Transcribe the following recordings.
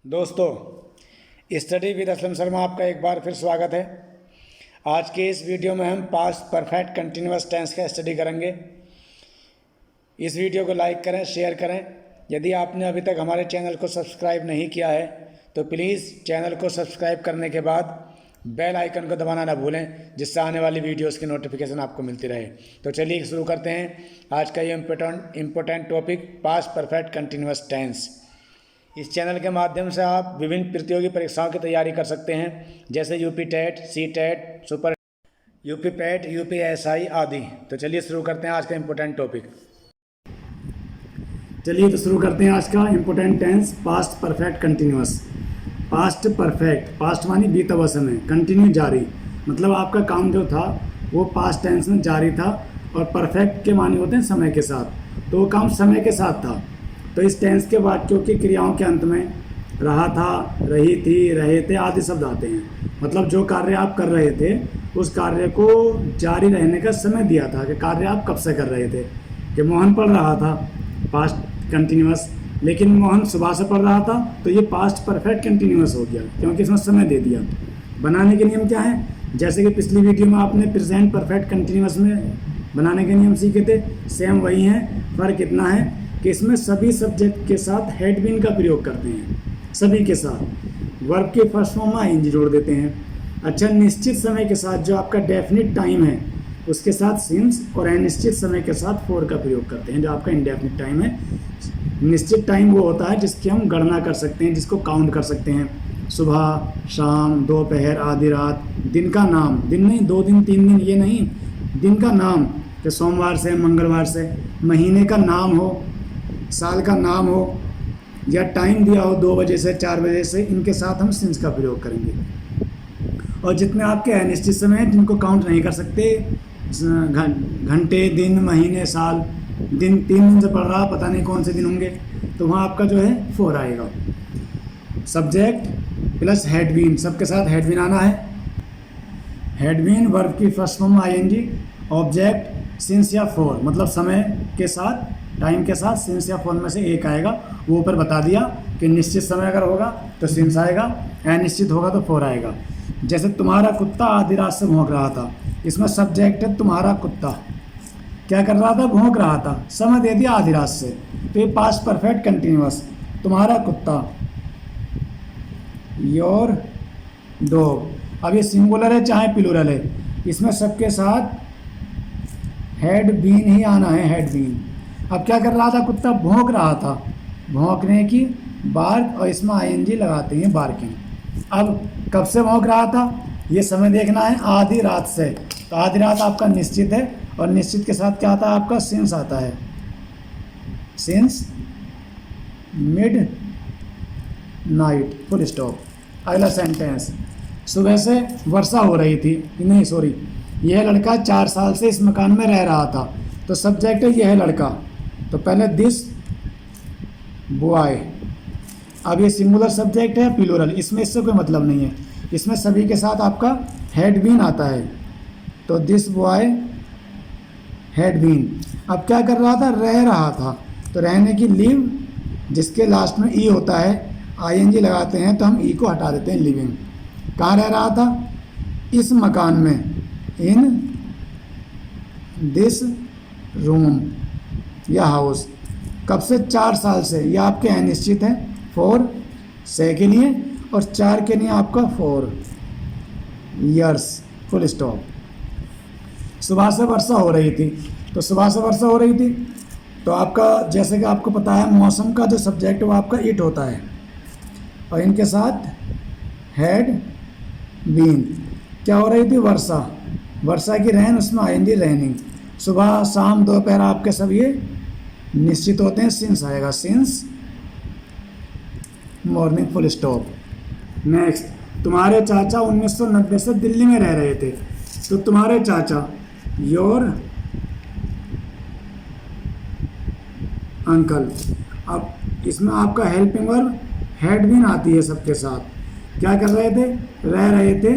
दोस्तों, study with Aslam Sharma आपका एक बार फिर स्वागत है। आज के इस वीडियो में हम पास्ट परफेक्ट कंटिन्यूअस टेंस का स्टडी करेंगे। इस वीडियो को लाइक करें, शेयर करें। यदि आपने अभी तक हमारे चैनल को सब्सक्राइब नहीं किया है तो प्लीज़ चैनल को सब्सक्राइब करने के बाद बेल आइकन को दबाना ना भूलें, जिससे आने वाली वीडियोस की नोटिफिकेशन आपको मिलती रहे। तो चलिए शुरू करते हैं आज का ये important topic, past perfect continuous tense. इस चैनल के माध्यम से आप विभिन्न प्रतियोगी परीक्षाओं की तैयारी कर सकते हैं, जैसे UP TET, CTET, super UP PET, UPSI आदि। तो चलिए शुरू करते हैं आज का इम्पोर्टेंट टॉपिक। चलिए तो शुरू करते हैं आज का important tense, past perfect continuous. Past perfect, past मानी बीता हुआ समय, कंटिन्यू जारी, मतलब आपका काम जो था वो पास्ट टेंस में जारी था, और परफेक्ट के मानी होते हैं समय के साथ, तो वो काम समय के साथ था। तो इस टेंस के वाक्यों की क्रियाओं के अंत में रहा था, रही थी, रहे थे आदि शब्द आते हैं। मतलब जो कार्य आप कर रहे थे उस कार्य को जारी रहने का समय दिया था कि कार्य आप कब से कर रहे थे। कि मोहन पढ़ रहा था, पास्ट कंटिन्यूअस, लेकिन मोहन सुबह से पढ़ रहा था, तो ये पास्ट परफेक्ट कंटिन्यूअस हो गया क्योंकि इसमें समय दे दिया। बनाने के नियम क्या है? जैसे कि पिछली वीडियो में आपने प्रेजेंट परफेक्ट कंटिन्यूअस में बनाने के नियम सीखे थे, सेम वही हैं। फ़र्क इतना है कि इसमें सभी सब्जेक्ट के साथ हैड बीन का प्रयोग करते हैं, सभी के साथ। वर्ब के फर्स्ट फॉर्म में आईएनजी जोड़ देते हैं। अच्छा, निश्चित समय के साथ जो आपका डेफिनिट टाइम है उसके साथ सिंस, और अनिश्चित समय के साथ फॉर का प्रयोग करते हैं। जो आपका इंडेफिनिट टाइम है, निश्चित टाइम वो होता है जिसकी हम गणना कर सकते हैं, जिसको काउंट कर सकते हैं। सुबह, शाम, दोपहर, आधी रात। दिन का नाम, दिन नहीं 2 दिन 3 दिन ये नहीं, दिन का नाम कि सोमवार से मंगलवार से। महीने का नाम हो, साल का नाम हो, या टाइम दिया हो 2 बजे से 4 बजे से, इनके साथ हम सिंस का प्रयोग करेंगे। और जितने आपके अनिश्चित समय हैं जिनको काउंट नहीं कर सकते, घंटे, दिन, महीने, साल, दिन 3 दिन से पढ़ रहा, पता नहीं कौन से दिन होंगे, तो वहाँ आपका जो है फॉर आएगा। सब्जेक्ट प्लस हेड बीन, सबके साथ हेड बीन आना है। हेड बीन वर्ब की first form ING, object since या फॉर, मतलब समय के साथ, टाइम के साथ सिंस या फॉर में से एक आएगा। वो ऊपर बता दिया कि निश्चित समय अगर होगा तो सिंस आएगा, अनिश्चित होगा तो फॉर आएगा। जैसे तुम्हारा कुत्ता आधी रात से भौंक रहा था, इसमें सब्जेक्ट है तुम्हारा कुत्ता, क्या कर रहा था? भौंक रहा था, समय दे दिया आधी रात से, तो ये पास्ट परफेक्ट कंटिन्यूअस। तुम्हारा कुत्ता, योर डॉग। अब ये सिंगुलर है चाहे प्लूरल है, इसमें सबके साथ हेड बीन ही आना है, हेड बीन। अब क्या कर रहा था? कुत्ता भौंक रहा था, भौंकने की बार्क, और इसमें आईएनजी लगाते हैं, बार्किंग। अब कब से भौंक रहा था ये समय देखना है, आधी रात से। तो आधी रात आपका निश्चित है, और निश्चित के साथ क्या आता है आपका? सिंस आता है, since mid night, full stop. अगला सेंटेंस, सुबह से वर्षा हो रही थी, नहीं सॉरी, यह लड़का 4 साल से इस मकान में रह रहा था, तो सब्जेक्ट है यह लड़का, तो पहले दिस बॉय। अब ये सिंगुलर सब्जेक्ट है प्लूरल, इसमें इससे कोई मतलब नहीं है, इसमें सभी के साथ आपका हेड बीन आता है, तो दिस बॉय हेड बीन। अब क्या कर रहा था? रह रहा था, तो रहने की लिव, जिसके लास्ट में ई होता है, आईएनजी लगाते हैं तो हम ई को हटा देते हैं, लिविंग। कहाँ रह रहा था? इस मकान में, इन दिस रूम या हाउस। कब से? 4 साल से, यह आपके अनिश्चित है, 4 से के लिए, और 4 के लिए आपका 4 ईयर्स, फुल स्टॉप। सुबह से वर्षा हो रही थी, तो सुबह से वर्षा हो रही थी, तो आपका जैसे कि आपको पता है मौसम का जो सब्जेक्ट है वो आपका इट होता है, और इनके साथ हेड बीन। क्या हो रही थी? वर्षा, वर्षा की रहन, उसमें आएंगी रेनिंग। सुबह, शाम, दोपहर आपके सब ये निश्चित होते हैं, सिंस आएगा, since morning, full stop. Next, तुम्हारे चाचा 1990 से दिल्ली में रह रहे थे, तो तुम्हारे चाचा, योर अंकल। अब इसमें आपका हेल्पिंग वर्ब हेड बीन आती है सबके साथ। क्या कर रहे थे? रह रहे थे,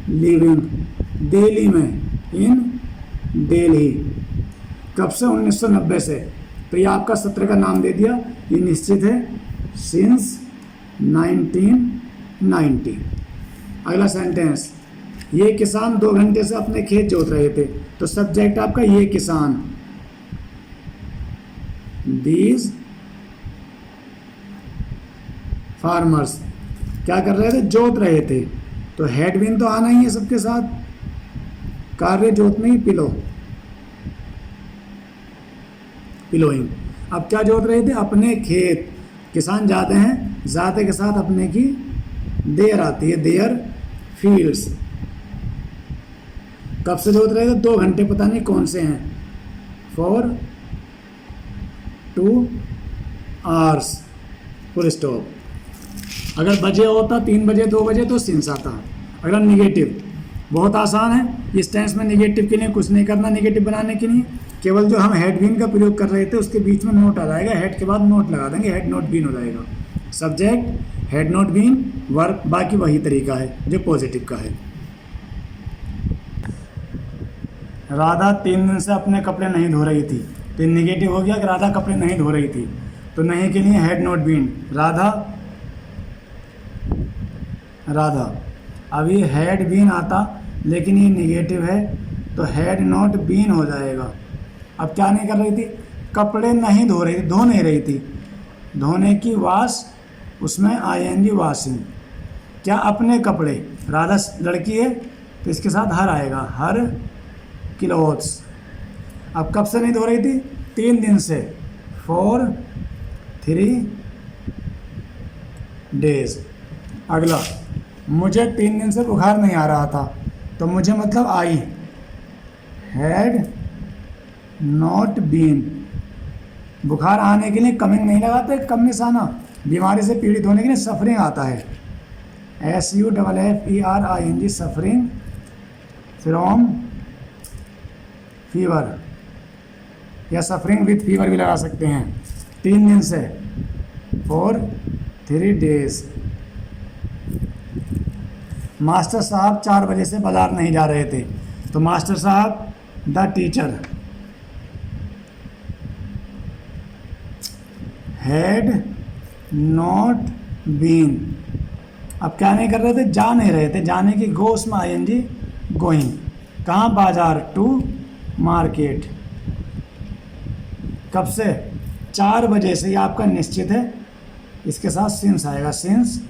लिविंग, दिल्ली में, इन दिल्ली। कब से? 1990 से, तो ये आपका सत्र का नाम दे दिया, ये निश्चित है, सिंस 1990। अगला सेंटेंस, ये किसान 2 घंटे से अपने खेत जोत रहे थे। तो सब्जेक्ट आपका ये किसान, दीज फार्मर्स क्या कर रहे थे, जोत रहे थे। तो हैड बीन तो आना ही है सबके साथ, कार्य जोतने ही, पिलोइंग। अब क्या जोत रहे थे, अपने खेत। किसान जाते हैं, जाते के साथ अपने की देयर आती है, देयर फील्ड्स। कब से जोत रहे थे, 2 घंटे, पता नहीं कौन से हैं, फॉर 2 hours, फुल स्टॉप। अगर बजे होता 3 बजे 2 बजे तो सिंस आता। अगला निगेटिव, बहुत आसान है। इस टेंस में निगेटिव के लिए कुछ नहीं करना, निगेटिव बनाने के लिए केवल जो हम हैड बीन का प्रयोग कर रहे थे उसके बीच में नोट आ जाएगा, हेड के बाद नोट लगा देंगे, हैड नॉट बीन हो जाएगा। Subject had not been, verb बाकी वही तरीका है जो पॉजिटिव का है। राधा 3 दिन से अपने कपड़े नहीं धो रही थी। तो निगेटिव हो गया कि राधा कपड़े नहीं धो रही थी, तो नहीं के लिए हैड नॉट बीन, राधा। अब ये हैड बीन आता लेकिन ये निगेटिव है तो हैड नॉट बीन हो जाएगा। अब क्या नहीं कर रही थी, कपड़े नहीं धो रही थी, धो नहीं रही थी, धोने की वाश, उसमें आईएनजी वाशिंग। क्या अपने कपड़े, राधा लड़की है तो इसके साथ हर आएगा, हर क्लोथ्स। अब कब से नहीं धो रही थी, 3 दिन से, फॉर 3 days। अगला, मुझे 3 दिन से बुखार नहीं आ रहा था। तो मुझे मतलब आई, हैड नॉट बीन। बुखार आने के लिए कमिंग नहीं लगाते, कम निशाना। बीमारी से पीड़ित होने के लिए सफरिंग आता है, SUFFERING, सफरिंग फ्रॉम फीवर, या सफरिंग विथ फीवर भी लगा सकते हैं। 3 दिन से, फॉर 3 days। मास्टर साहब 4 बजे से बाजार नहीं जा रहे थे। तो मास्टर साहब, the teacher, had not been. अब क्या नहीं कर रहे थे, जा नहीं रहे थे, जाने की गो उसमें आईएनजी, गोइंग। कहाँ, बाजार, टू मार्केट। कब से, 4 बजे से, ये आपका निश्चित है, इसके साथ सिंस आएगा, सिंस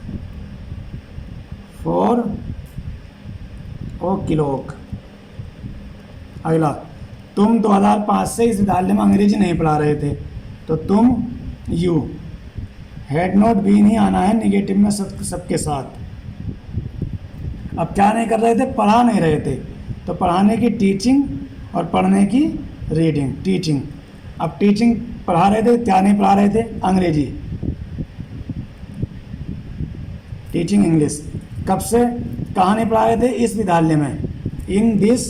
फॉर ओ क्लॉक। अगला, तुम 2005 से इस विद्यालय में अंग्रेजी नहीं पढ़ा रहे थे। तो तुम, यू, हैड नॉट बीन ही आना है निगेटिव में सबके साथ। अब क्या नहीं कर रहे थे, पढ़ा नहीं रहे थे। तो पढ़ाने की टीचिंग और पढ़ने की रीडिंग, टीचिंग। अब टीचिंग पढ़ा रहे थे, क्या नहीं पढ़ा रहे थे, अंग्रेजी, टीचिंग इंग्लिश। कब से, कहाँ नहीं पढ़ा रहे थे, इस विद्यालय में, इन दिस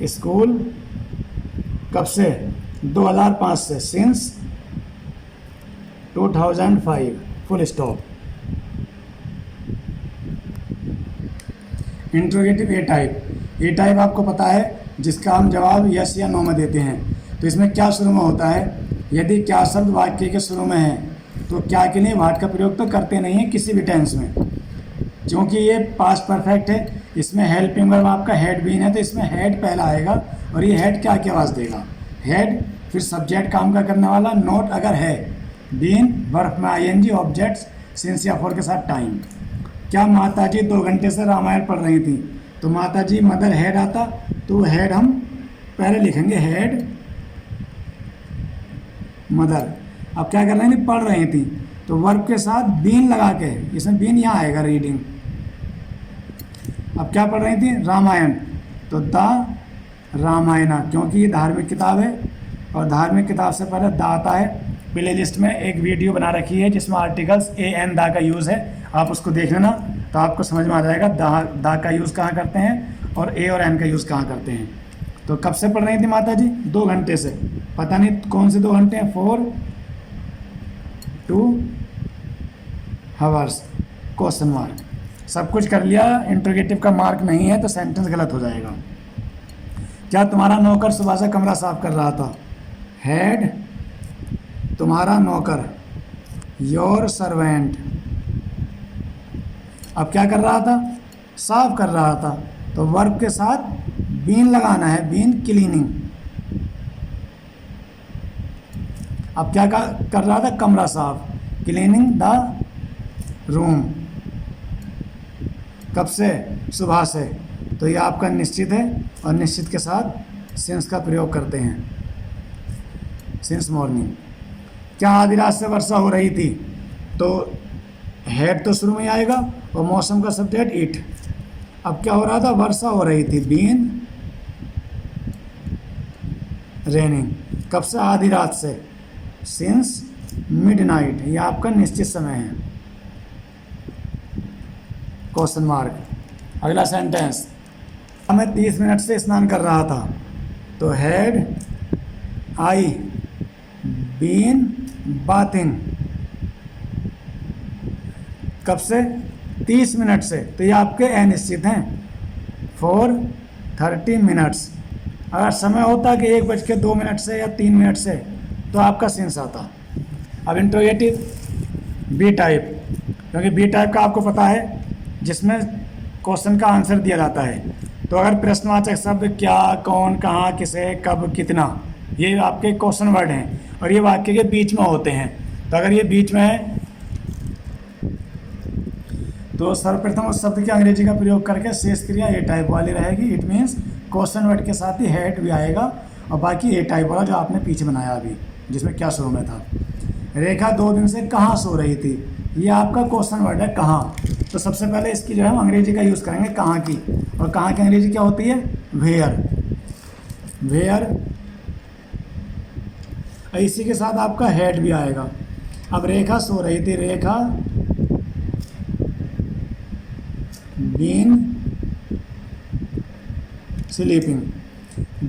स्कूल। कब से, 2005 से, सिंस 2005, फुल स्टॉप। इंट्रोगेटिव ए टाइप। ए टाइप आपको पता है, जिसका हम जवाब यस या नो में देते हैं। तो इसमें क्या शुरू में होता है, यदि क्या शब्द वाक्य के शुरू में है तो क्या के लिए वाट का प्रयोग तो करते नहीं है किसी भी टेंस में। क्योंकि ये पास्ट परफेक्ट है, इसमें हेल्पिंग वर्ब आपका हैड बीन है, तो इसमें हैड पहला आएगा। और ये हैड क्या की आवाज़ देगा, हैड, फिर सब्जेक्ट काम का करने वाला, नोट अगर है, बीन वर्ब में आईएनजी, ऑब्जेक्ट्स सिंस या फॉर के साथ टाइम। क्या माताजी 2 घंटे से रामायण पढ़ रही थी। तो माताजी, मदर, हैड आता, तो हैड हम पहले लिखेंगे, हैड मदर। अब क्या कर रही थी, पढ़ रही थी, तो वर्ब के साथ बीन लगा के, इसमें बीन यहाँ आएगा, रीडिंग। अब क्या पढ़ रही थी, रामायण, तो द रामायणा, क्योंकि ये धार्मिक किताब है और धार्मिक किताब से पहले द आता है। प्ले लिस्ट में एक वीडियो बना रखी है जिसमें आर्टिकल्स ए एन द का यूज़ है, आप उसको देख लेना तो आपको समझ में आ जाएगा द का यूज़ कहाँ करते हैं और ए और एन का यूज़ कहाँ करते हैं। तो कब से पढ़ रही थी माता जी, 2 घंटे से, पता नहीं कौन से 2 घंटे हैं, 4 2 hours, क्वेश्चन मार्क। सब कुछ कर लिया, इंट्रोगेटिव का मार्क नहीं है तो सेंटेंस गलत हो जाएगा। क्या तुम्हारा नौकर सुबह से कमरा साफ कर रहा था, हैड तुम्हारा नौकर योर सर्वेंट। अब क्या कर रहा था, साफ कर रहा था, तो वर्ब के साथ बीन लगाना है, बीन क्लीनिंग। अब क्या कर रहा था, कमरा साफ, क्लीनिंग द रूम। कब से, सुबह से। तो ये आपका निश्चित है और निश्चित के साथ सिंस का प्रयोग करते हैं, सिंस मॉर्निंग। क्या आधी रात से वर्षा हो रही थी, तो हेड तो शुरू में आएगा और मौसम का सब्जेक्ट इट। अब क्या हो रहा था, वर्षा हो रही थी, बीन रेनिंग। कब से, आधी रात से, सिंस मिडनाइट। ये आपका निश्चित समय है, क्वेश्चन मार्क। अगला सेंटेंस, मैं 30 मिनट से स्नान कर रहा था, तो हैड आई बीन बाथिंग। कब से, 30 मिनट से, तो ये आपके अनिश्चित हैं, फॉर 30 मिनट्स। अगर समय होता कि 1:02 से या 3 मिनट से, तो आपका सेंस आता। अब इंट्रोगेटिव बी टाइप, क्योंकि बी टाइप का आपको पता है जिसमें क्वेश्चन का आंसर दिया जाता है। तो अगर प्रश्नवाचक शब्द क्या, कौन, कहाँ, किसे, कब, कितना, ये आपके क्वेश्चन वर्ड हैं और ये वाक्य के बीच में होते हैं। तो अगर ये बीच में है तो सर्वप्रथम उस शब्द के अंग्रेजी का प्रयोग करके शेष क्रिया ए टाइप वाली रहेगी। इट मीन्स क्वेश्चन वर्ड के साथ ही हैड भी आएगा और बाकी ए टाइप वाला जो आपने पीछे बनाया अभी, जिसमें क्या शुरू में था। रेखा 2 दिन से कहाँ सो रही थी, ये आपका क्वेश्चन वर्ड है, कहाँ। तो सबसे पहले इसकी जो है हम अंग्रेजी का यूज़ करेंगे, कहाँ की। और कहाँ की अंग्रेजी क्या होती है, वेयर। वेयर, इसी के साथ आपका हेड भी आएगा। अब रेखा सो रही थी, रेखा बीन स्लीपिंग।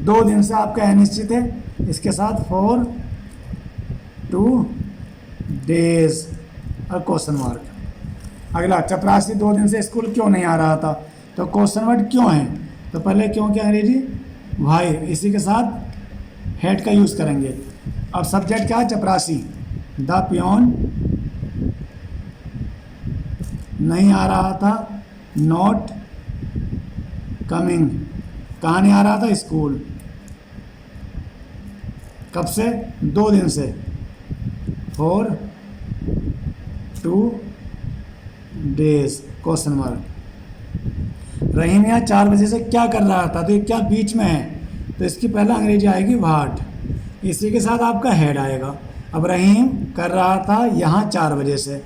2 दिन से आपका अनिश्चित है, इसके साथ फॉर 2 डेज और क्वेश्चन मार्क। अगला, चपरासी 2 दिन से स्कूल क्यों नहीं आ रहा था, तो क्वेश्चन वर्ड क्यों है, तो पहले क्यों की अंग्रेजी भाई, इसी के साथ हेड का यूज़ करेंगे। अब सब्जेक्ट क्या है, चपरासी। द पियोन नहीं आ रहा था, नॉट कमिंग। कहाँ नहीं आ रहा था, स्कूल। कब से, 2 दिन से, फॉर 2 डेज क्वेश्चन मार्क। रहीम यहाँ 4 बजे से क्या कर रहा था, तो ये क्या बीच में है, तो इसकी पहले अंग्रेजी आएगी व्हाट, इसी के साथ आपका हेड आएगा। अब रहीम कर रहा था यहाँ 4 बजे से,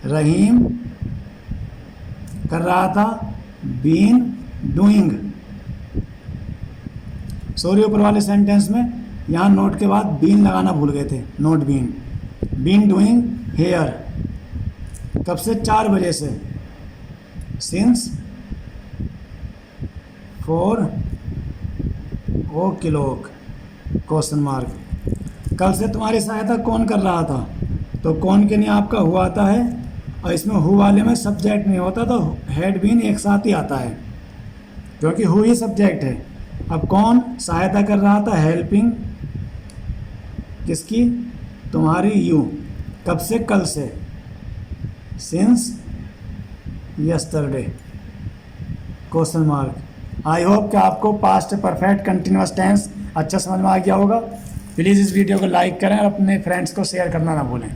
रहीम कर रहा था, बीन डूइंग। सॉरी, ऊपर वाले सेंटेंस में यहाँ नोट के बाद बीन लगाना भूल गए थे, not been. Been doing here. कब से, 4 बजे से, सिंस 4 o'clock क्वेश्चन मार्क। कल से तुम्हारी सहायता कौन कर रहा था, तो कौन के लिए आपका हुआ आता है और इसमें हु वाले में सब्जेक्ट नहीं होता, तो हेड बीन एक साथ ही आता है क्योंकि हु ही सब्जेक्ट है। अब कौन सहायता कर रहा था, हेल्पिंग किसकी, तुम्हारी, यू। कब से, कल से, since yesterday question mark. I hope कि आपको पास्ट परफेक्ट कंटिन्यूअस टेंस अच्छा समझ में आ गया होगा। प्लीज़ इस वीडियो को लाइक करें और अपने फ्रेंड्स को शेयर करना ना भूलें।